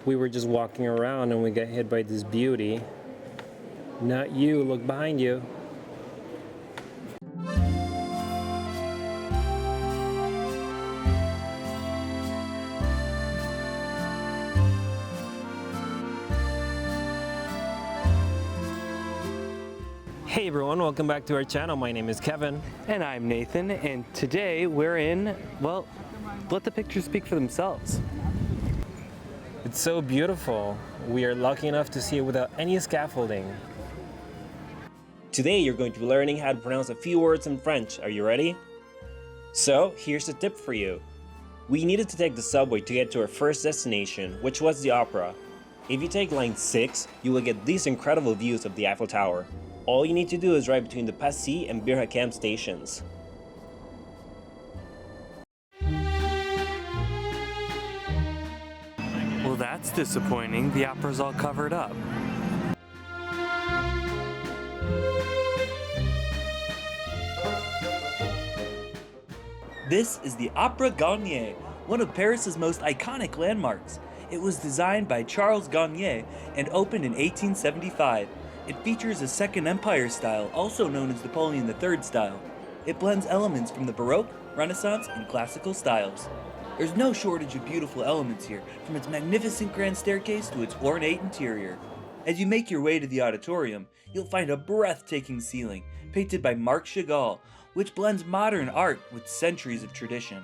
We were just walking around and we got hit by this beauty. Not you, look behind you. Hey everyone, welcome back to our channel. My name is Kevin. And I'm Nathan, and today we're in, well, let the pictures speak for themselves. It's so beautiful. We are lucky enough to see it without any scaffolding. Today you're going to be learning how to pronounce a few words in French. Are you ready? So, here's a tip for you. We needed to take the subway to get to our first destination, which was the opera. If you take line 6, you will get these incredible views of the Eiffel Tower. All you need to do is ride between the Passy and Bir Hakeim stations. Well, that's disappointing. The opera's all covered up. This is the Opéra Garnier, one of Paris's most iconic landmarks. It was designed by Charles Garnier and opened in 1875. It features a Second Empire style, also known as Napoleon III style. It blends elements from the Baroque, Renaissance, and Classical styles. There's no shortage of beautiful elements here, from its magnificent grand staircase to its ornate interior. As you make your way to the auditorium, you'll find a breathtaking ceiling, painted by Marc Chagall, which blends modern art with centuries of tradition.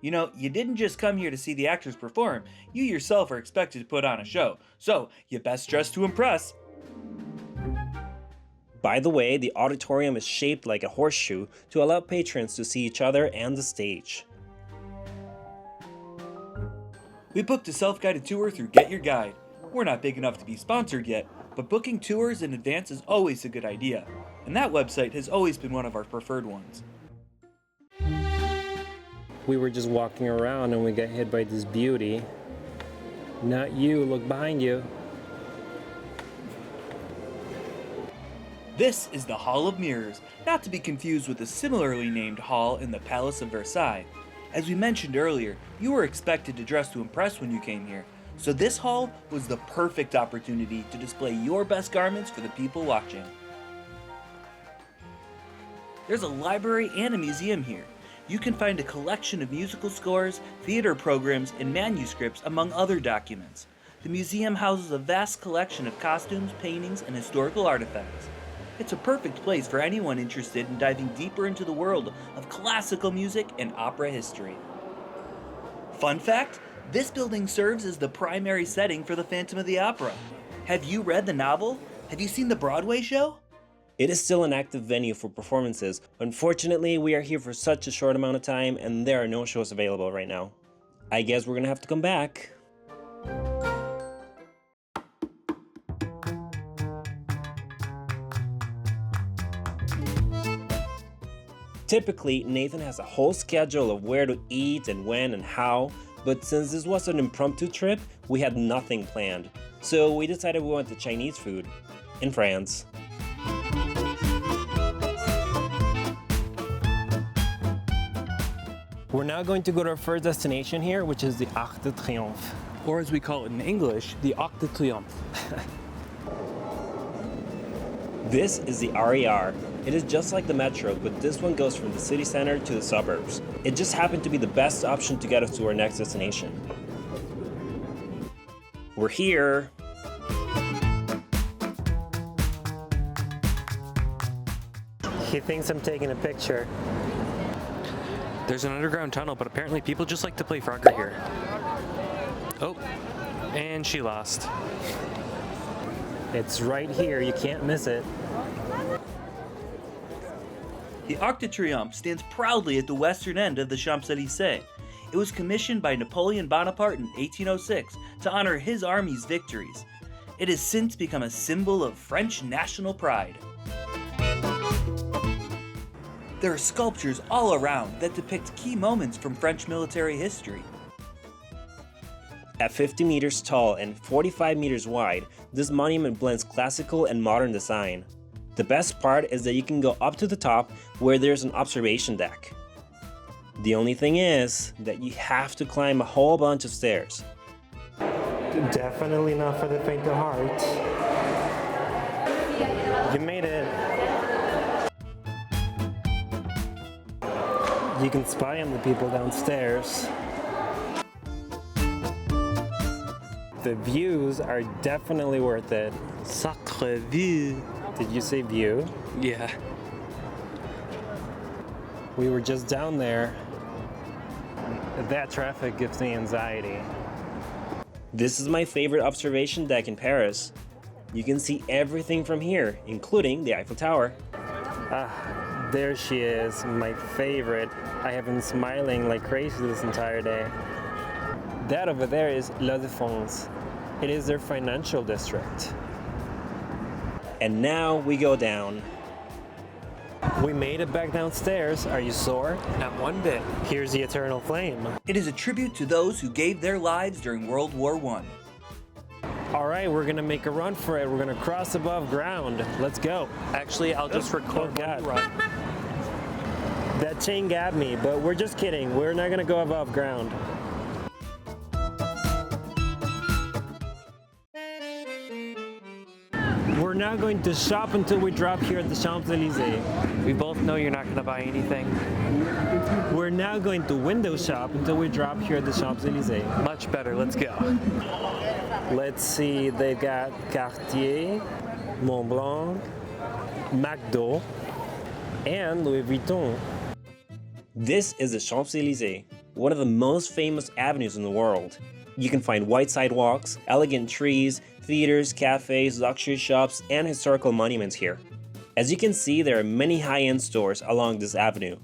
You know, you didn't just come here to see the actors perform, you yourself are expected to put on a show, so you best dress to impress. By the way, the auditorium is shaped like a horseshoe to allow patrons to see each other and the stage. We booked a self-guided tour through Get Your Guide. We're not big enough to be sponsored yet, but booking tours in advance is always a good idea, and that website has always been one of our preferred ones. We were just walking around and we got hit by this beauty. Not you, look behind you. This is the Hall of Mirrors, not to be confused with a similarly named hall in the Palace of Versailles. As we mentioned earlier, you were expected to dress to impress when you came here, so this hall was the perfect opportunity to display your best garments for the people watching. There's a library and a museum here. You can find a collection of musical scores, theater programs, and manuscripts, among other documents. The museum houses a vast collection of costumes, paintings, and historical artifacts. It's a perfect place for anyone interested in diving deeper into the world of classical music and opera history. Fun fact, this building serves as the primary setting for the Phantom of the Opera. Have you read the novel? Have you seen the Broadway show? It is still an active venue for performances. Unfortunately, we are here for such a short amount of time and there are no shows available right now. I guess we're gonna have to come back. Typically, Nathan has a whole schedule of where to eat and when and how, but since this was an impromptu trip, we had nothing planned. So we decided we wanted Chinese food in France. We're now going to go to our first destination here, which is the Arc de Triomphe. Or as we call it in English, the Arc de Triomphe. This is the RER. It is just like the metro, but this one goes from the city center to the suburbs. It just happened to be the best option to get us to our next destination. We're here. He thinks I'm taking a picture. There's an underground tunnel, but apparently people just like to play Frogger here. Oh, and she lost. It's right here, you can't miss it. The Arc de Triomphe stands proudly at the western end of the Champs-Élysées. It was commissioned by Napoleon Bonaparte in 1806 to honor his army's victories. It has since become a symbol of French national pride. There are sculptures all around that depict key moments from French military history. At 50 meters tall and 45 meters wide, this monument blends classical and modern design. The best part is that you can go up to the top where there's an observation deck. The only thing is that you have to climb a whole bunch of stairs. Definitely not for the faint of heart. You made it. You can spy on the people downstairs. The views are definitely worth it. Sacré vue. Did you say view? Yeah. We were just down there. That traffic gives me anxiety. This is my favorite observation deck in Paris. You can see everything from here, including the Eiffel Tower. Ah, there she is, my favorite. I have been smiling like crazy this entire day. That over there is La Défense. It is their financial district. And now we go down. We made it back downstairs. Are you sore? Not one bit. Here's the eternal flame. It is a tribute to those who gave their lives during World War I. All right, we're gonna make a run for it. We're gonna cross above ground. Let's go. Actually, I'll just record God. one run. That chain got me, but we're just kidding. We're not gonna go above ground. We're now going to shop until we drop here at the Champs-Élysées. We both know you're not going to buy anything. We're now going to window shop until we drop here at the Champs-Élysées. Much better, let's go. Let's see, they've got Cartier, Montblanc, McDo, and Louis Vuitton. This is the Champs-Élysées, one of the most famous avenues in the world. You can find white sidewalks, elegant trees, theaters, cafes, luxury shops, and historical monuments here. As you can see, there are many high-end stores along this avenue.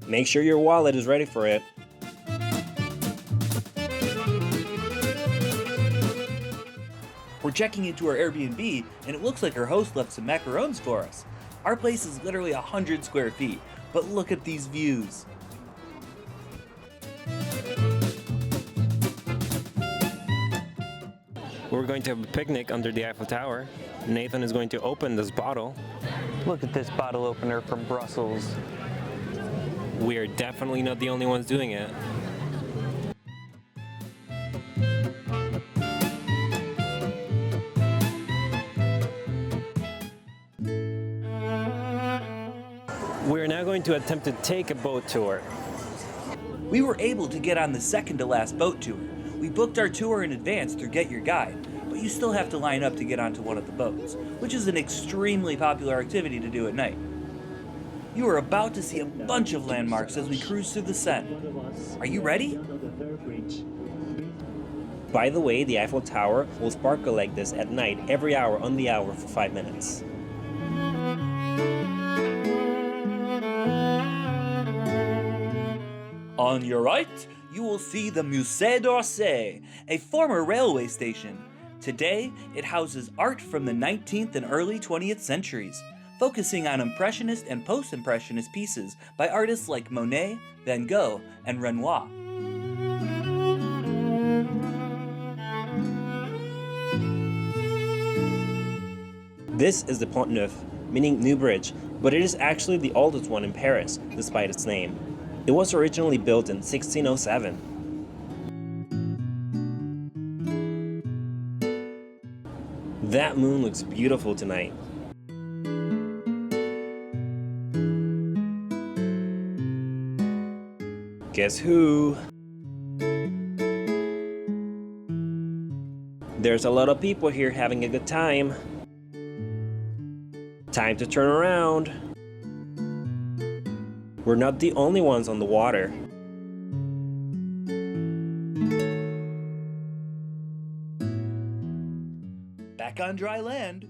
Make sure your wallet is ready for it. We're checking into our Airbnb, and it looks like our host left some macarons for us. Our place is literally 100 square feet, but look at these views. We're going to have a picnic under the Eiffel Tower. Nathan is going to open this bottle. Look at this bottle opener from Brussels. We are definitely not the only ones doing it. We're now going to attempt to take a boat tour. We were able to get on the second to last boat tour. We booked our tour in advance through Get Your Guide, but you still have to line up to get onto one of the boats, which is an extremely popular activity to do at night. You are about to see a bunch of landmarks as we cruise through the Seine. Are you ready? By the way, the Eiffel Tower will sparkle like this at night every hour on the hour for 5 minutes. On your right, you will see the Musée d'Orsay, a former railway station. Today, it houses art from the 19th and early 20th centuries, focusing on Impressionist and Post-Impressionist pieces by artists like Monet, Van Gogh, and Renoir. This is the Pont Neuf, meaning New Bridge, but it is actually the oldest one in Paris, despite its name. It was originally built in 1607. That moon looks beautiful tonight. Guess who? There's a lot of people here having a good time. Time to turn around. We're not the only ones on the water. Back on dry land.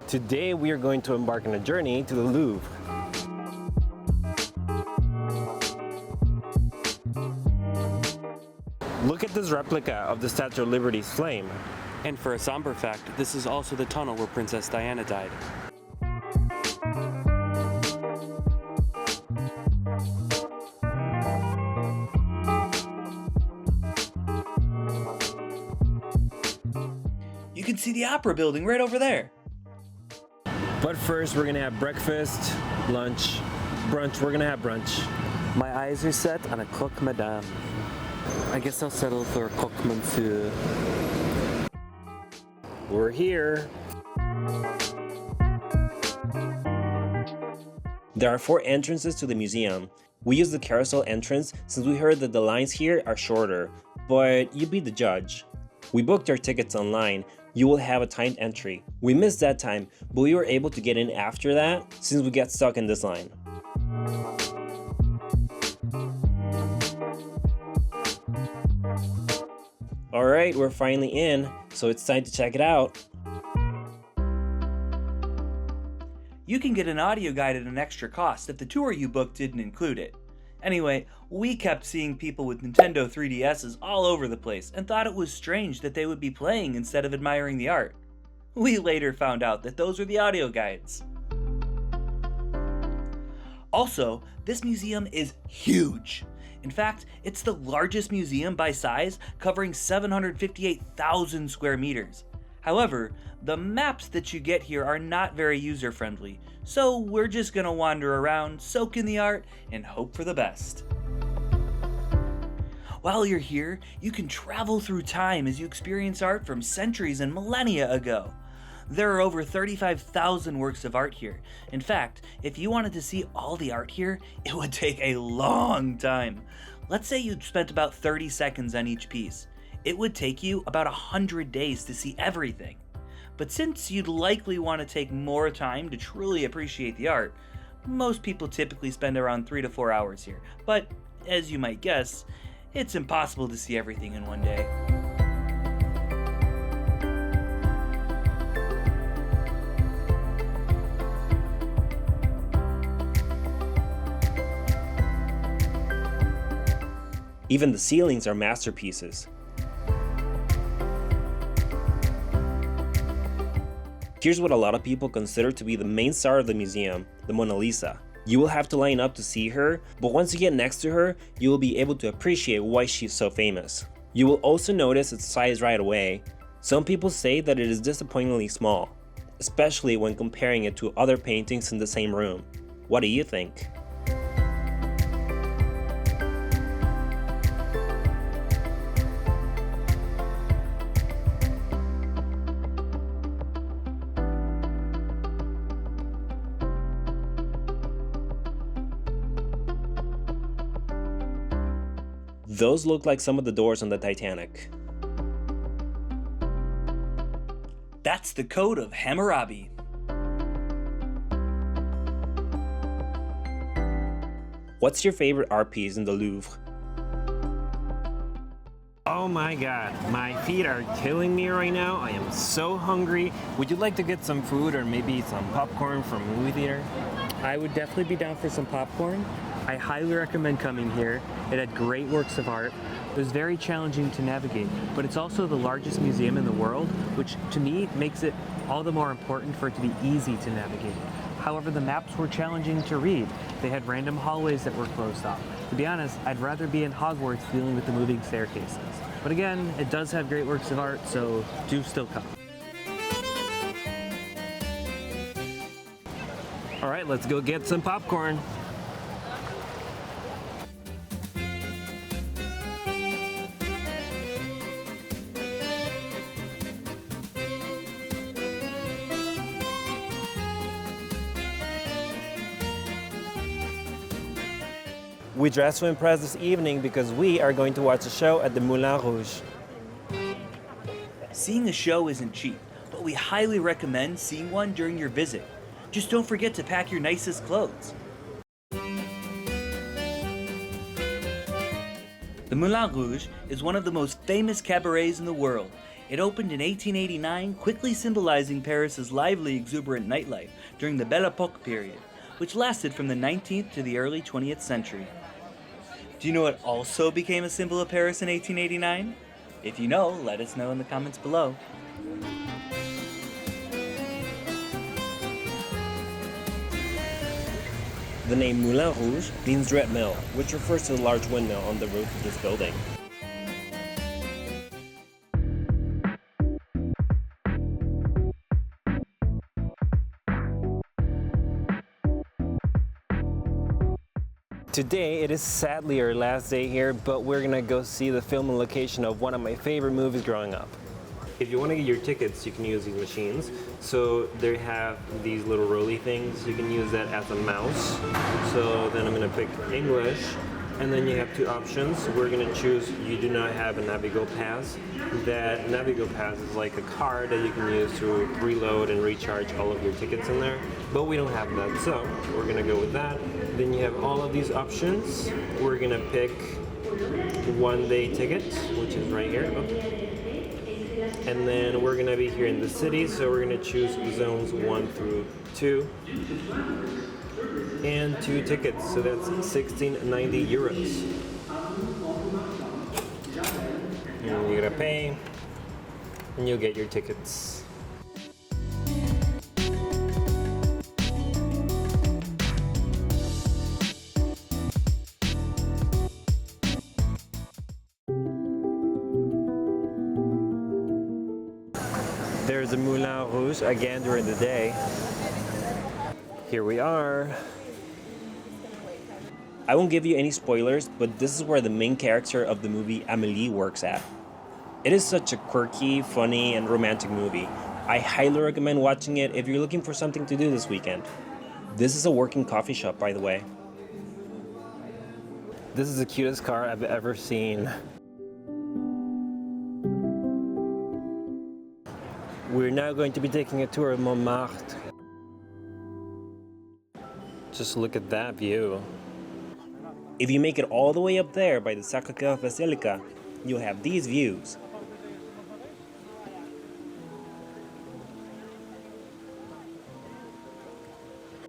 Today we are going to embark on a journey to the Louvre. Look at this replica of the Statue of Liberty's flame. And for a somber fact, this is also the tunnel where Princess Diana died. You can see the Opera building right over there. But first, we're gonna have breakfast, lunch, brunch. We're gonna have brunch. My eyes are set on a coq madame. I guess I'll settle for a coq monsieur. We're here. There are 4 entrances to the museum. We use the carousel entrance since we heard that the lines here are shorter, but you be the judge. We booked our tickets online. You will have a timed entry. We missed that time, but we were able to get in after that since we got stuck in this line. Alright, we're finally in, so it's time to check it out. You can get an audio guide at an extra cost if the tour you booked didn't include it. Anyway, we kept seeing people with Nintendo 3DSs all over the place and thought it was strange that they would be playing instead of admiring the art. We later found out that those were the audio guides. Also, this museum is huge. In fact, it's the largest museum by size, covering 758,000 square meters. However, the maps that you get here are not very user-friendly, so we're just gonna wander around, soak in the art, and hope for the best. While you're here, you can travel through time as you experience art from centuries and millennia ago. There are over 35,000 works of art here. In fact, if you wanted to see all the art here, it would take a long time. Let's say you'd spent about 30 seconds on each piece. It would take you about 100 days to see everything. But since you'd likely want to take more time to truly appreciate the art, most people typically spend around 3 to 4 hours here. But as you might guess, it's impossible to see everything in one day. Even the ceilings are masterpieces. Here's what a lot of people consider to be the main star of the museum, the Mona Lisa. You will have to line up to see her, but once you get next to her, you will be able to appreciate why she's so famous. You will also notice its size right away. Some people say that it is disappointingly small, especially when comparing it to other paintings in the same room. What do you think? Those look like some of the doors on the Titanic. That's the Code of Hammurabi. What's your favorite art piece in the Louvre? Oh my god, my feet are killing me right now. I am so hungry. Would you like to get some food or maybe some popcorn from a movie theater? I would definitely be down for some popcorn. I highly recommend coming here. It had great works of art. It was very challenging to navigate, but it's also the largest museum in the world, which to me makes it all the more important for it to be easy to navigate. However, the maps were challenging to read. They had random hallways that were closed off. To be honest, I'd rather be in Hogwarts dealing with the moving staircases. But again, it does have great works of art, so do still come. All right, let's go get some popcorn. We dressed to impress this evening because we are going to watch a show at the Moulin Rouge. Seeing a show isn't cheap, but we highly recommend seeing one during your visit. Just don't forget to pack your nicest clothes. The Moulin Rouge is one of the most famous cabarets in the world. It opened in 1889, quickly symbolizing Paris's lively, exuberant nightlife during the Belle Époque period, which lasted from the 19th to the early 20th century. Do you know what also became a symbol of Paris in 1889? If you know, let us know in the comments below. The name Moulin Rouge means red mill, which refers to the large windmill on the roof of this building. Today, it is sadly our last day here, but we're gonna go see the film and location of one of my favorite movies growing up. If you want to get your tickets, you can use these machines. So they have these little roly things. You can use that as a mouse. So then I'm gonna pick English, and then you have two options. We're gonna choose, you do not have a Navigo Pass. That Navigo Pass is like a card that you can use to reload and recharge all of your tickets in there. But we don't have that, so we're gonna go with that. Then you have all of these options. We're gonna pick one-day ticket, which is right here. And then we're gonna be here in the city, so we're gonna choose zones 1 through 2. And 2 tickets, so that's 16.90 euros. And you're gonna pay, and you'll get your tickets. There's the Moulin Rouge again during the day. Here we are. I won't give you any spoilers, but this is where the main character of the movie Amélie works at. It is such a quirky, funny, and romantic movie. I highly recommend watching it if you're looking for something to do this weekend. This is a working coffee shop, by the way. This is the cutest car I've ever seen. We're now going to be taking a tour of Montmartre. Just look at that view. If you make it all the way up there by the Sacré-Cœur Basilica, you'll have these views.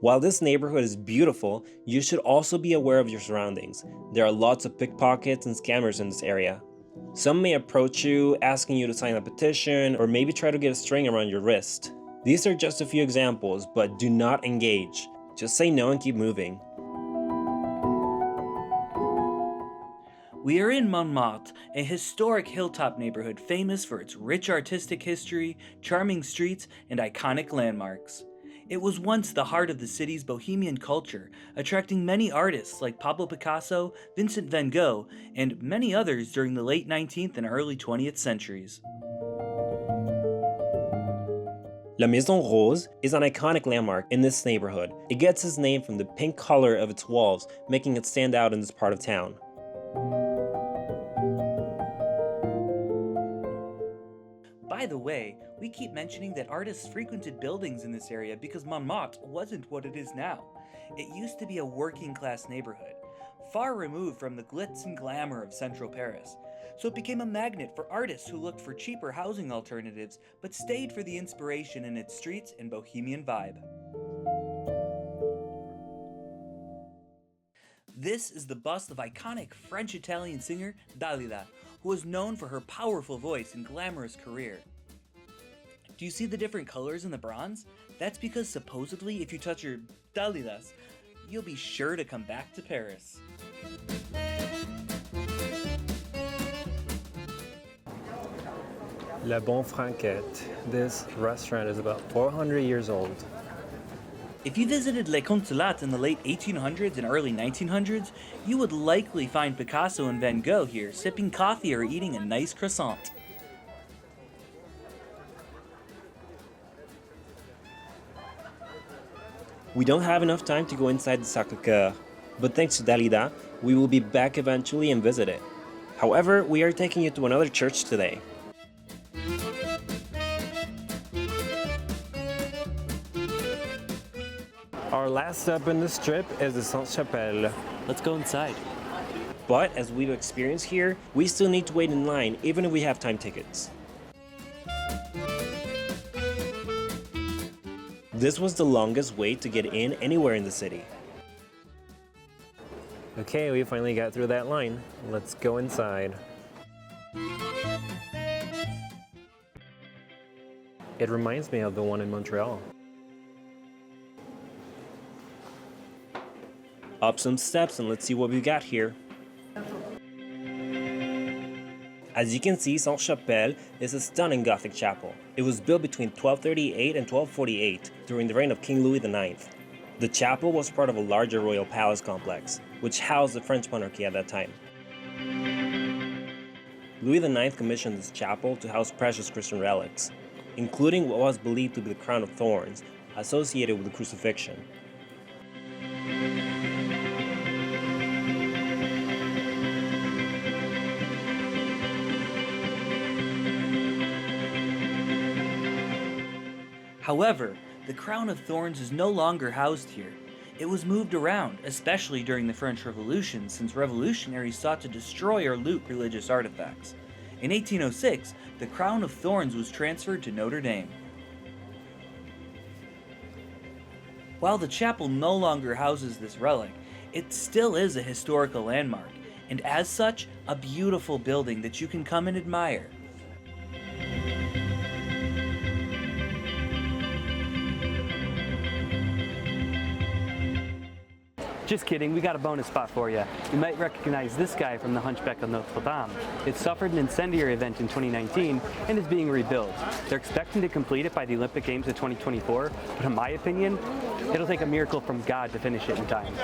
While this neighborhood is beautiful, you should also be aware of your surroundings. There are lots of pickpockets and scammers in this area. Some may approach you, asking you to sign a petition, or maybe try to get a string around your wrist. These are just a few examples, but do not engage. Just say no and keep moving. We are in Montmartre, a historic hilltop neighborhood famous for its rich artistic history, charming streets, and iconic landmarks. It was once the heart of the city's bohemian culture, attracting many artists like Pablo Picasso, Vincent van Gogh, and many others during the late 19th and early 20th centuries. La Maison Rose is an iconic landmark in this neighborhood. It gets its name from the pink color of its walls, making it stand out in this part of town. By the way, we keep mentioning that artists frequented buildings in this area because Montmartre wasn't what it is now. It used to be a working-class neighborhood, far removed from the glitz and glamour of central Paris. So it became a magnet for artists who looked for cheaper housing alternatives but stayed for the inspiration in its streets and bohemian vibe. This is the bust of iconic French-Italian singer Dalida, who was known for her powerful voice and glamorous career. Do you see the different colors in the bronze? That's because supposedly if you touch your Dalidas, you'll be sure to come back to Paris. La Bonne Franquette. This restaurant is about 400 years old. If you visited Les Consulates in the late 1800s and early 1900s, you would likely find Picasso and Van Gogh here sipping coffee or eating a nice croissant. We don't have enough time to go inside the Sacré-Cœur, but thanks to Dalida, we will be back eventually and visit it. However, we are taking you to another church today. Our last stop in this trip is the Sainte-Chapelle. Let's go inside. But as we've experienced here, we still need to wait in line even if we have time tickets. This was the longest wait to get in anywhere in the city. Okay, we finally got through that line. Let's go inside. It reminds me of the one in Montreal. Up some steps and let's see what we got here. As you can see, Sainte-Chapelle is a stunning Gothic chapel. It was built between 1238 and 1248 during the reign of King Louis IX. The chapel was part of a larger royal palace complex, which housed the French monarchy at that time. Louis IX commissioned this chapel to house precious Christian relics, including what was believed to be the crown of thorns associated with the crucifixion. However, the crown of thorns is no longer housed here. It was moved around, especially during the French Revolution, since revolutionaries sought to destroy or loot religious artifacts. In 1806, the crown of thorns was transferred to Notre Dame. While the chapel no longer houses this relic, it still is a historical landmark, and as such, a beautiful building that you can come and admire. Just kidding, we got a bonus spot for you. You might recognize this guy from the Hunchback of Notre Dame. It suffered an incendiary event in 2019 and is being rebuilt. They're expecting to complete it by the Olympic Games of 2024, but in my opinion, it'll take a miracle from God to finish it in time.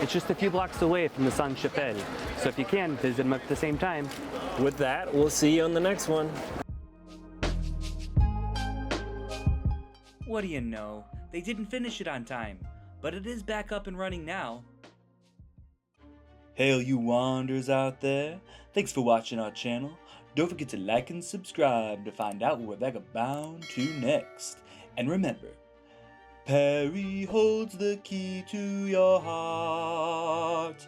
It's just a few blocks away from the Sainte-Chapelle, so if you can, visit them at the same time. With that, we'll see you on the next one. What do you know? They didn't finish it on time, but it is back up and running now. Hey, all you wanderers out there, thanks for watching our channel. Don't forget to like and subscribe to find out what we're bound to next. And remember, Paris holds the key to your heart.